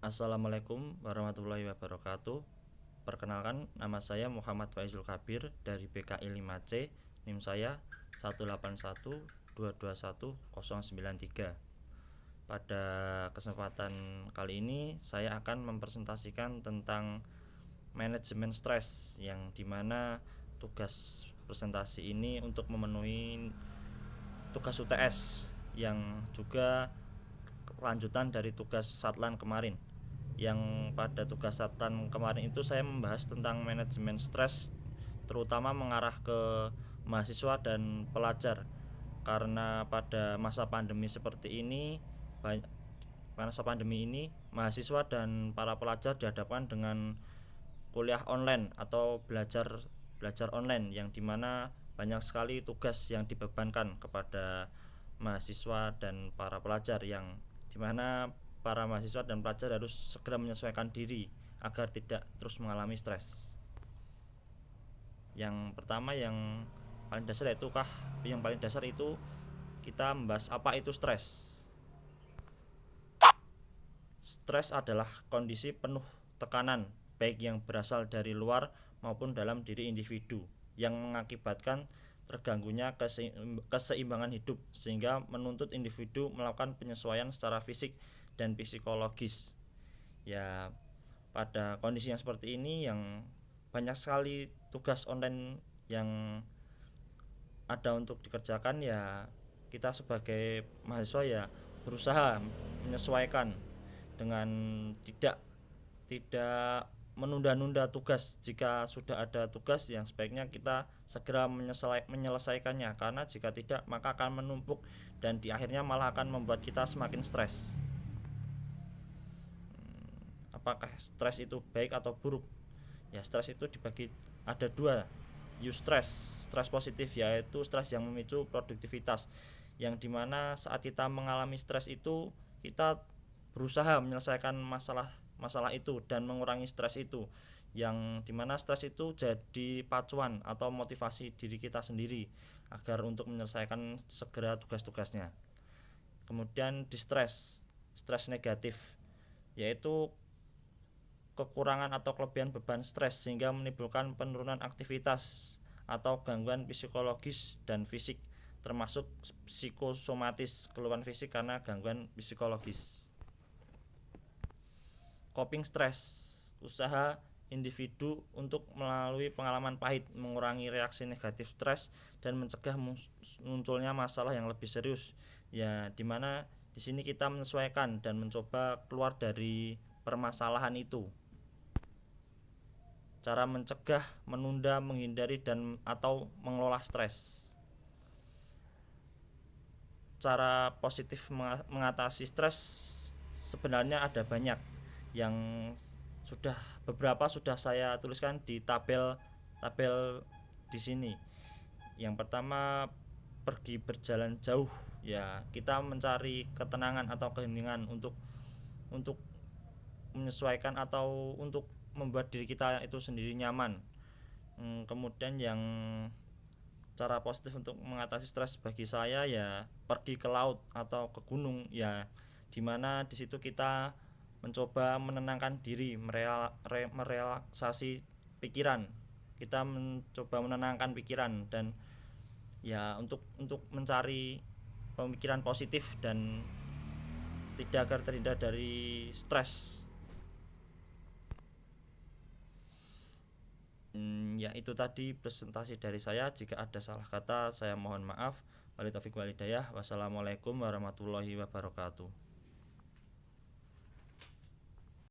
Assalamualaikum warahmatullahi wabarakatuh. Perkenalkan, nama saya Muhammad Faizul Kabir dari PKI 5C, NIM saya 181221093. Pada kesempatan kali ini saya akan mempresentasikan tentang manajemen stres, yang dimana tugas presentasi ini untuk memenuhi tugas UTS yang juga lanjutan dari tugas Satlan kemarin. Yang pada tugas Satlan kemarin itu saya membahas tentang manajemen stres, terutama mengarah ke mahasiswa dan pelajar, karena pada masa pandemi seperti ini mahasiswa dan para pelajar dihadapkan dengan kuliah online atau belajar belajar online, yang dimana banyak sekali tugas yang dibebankan kepada mahasiswa dan para pelajar, yang dimana para mahasiswa dan pelajar harus segera menyesuaikan diri agar tidak terus mengalami stres. Yang pertama, yang paling dasar itu kita membahas apa itu stres. Stres adalah kondisi penuh tekanan, baik yang berasal dari luar maupun dalam diri individu, yang mengakibatkan terganggunya keseimbangan hidup, sehingga menuntut individu melakukan penyesuaian secara fisik dan psikologis. Ya, pada kondisi yang seperti ini, yang banyak sekali tugas online yang ada untuk dikerjakan, ya kita sebagai mahasiswa ya berusaha menyesuaikan dengan tidak tidak menunda-nunda tugas. Jika sudah ada tugas, yang sebaiknya kita segera menyelesaikannya, karena jika tidak maka akan menumpuk dan di akhirnya malah akan membuat kita semakin stres. Apakah stres itu baik atau buruk? Ya, stres itu dibagi ada dua. Stres positif, yaitu stres yang memicu produktivitas, yang dimana saat kita mengalami stres itu kita berusaha menyelesaikan masalah itu dan mengurangi stres itu, yang dimana stres itu jadi pacuan atau motivasi diri kita sendiri agar untuk menyelesaikan segera tugas-tugasnya. Kemudian stres negatif, yaitu kekurangan atau kelebihan beban stres sehingga menimbulkan penurunan aktivitas atau gangguan psikologis dan fisik, termasuk psikosomatis, keluhan fisik karena gangguan psikologis. Coping stress, usaha individu untuk melalui pengalaman pahit mengurangi reaksi negatif stres dan mencegah munculnya masalah yang lebih serius. Ya, dimana di sini kita menyesuaikan dan mencoba keluar dari permasalahan itu. Cara mencegah, menunda, menghindari dan atau mengelola stres. Cara positif mengatasi stres sebenarnya ada banyak, yang beberapa sudah saya tuliskan di tabel di sini. Yang pertama, pergi berjalan jauh. Ya, kita mencari ketenangan atau keheningan untuk menyesuaikan atau untuk membuat diri kita itu sendiri nyaman. Kemudian yang cara positif untuk mengatasi stres bagi saya ya pergi ke laut atau ke gunung, ya dimana di situ kita mencoba menenangkan diri, merelaksasi pikiran. Kita mencoba menenangkan pikiran dan ya untuk mencari pemikiran positif dan tidak agar terhindar dari stres. Ya, itu tadi presentasi dari saya. Jika ada salah kata, saya mohon maaf. Wabillahi taufiq wal hidayah. Wassalamualaikum warahmatullahi wabarakatuh.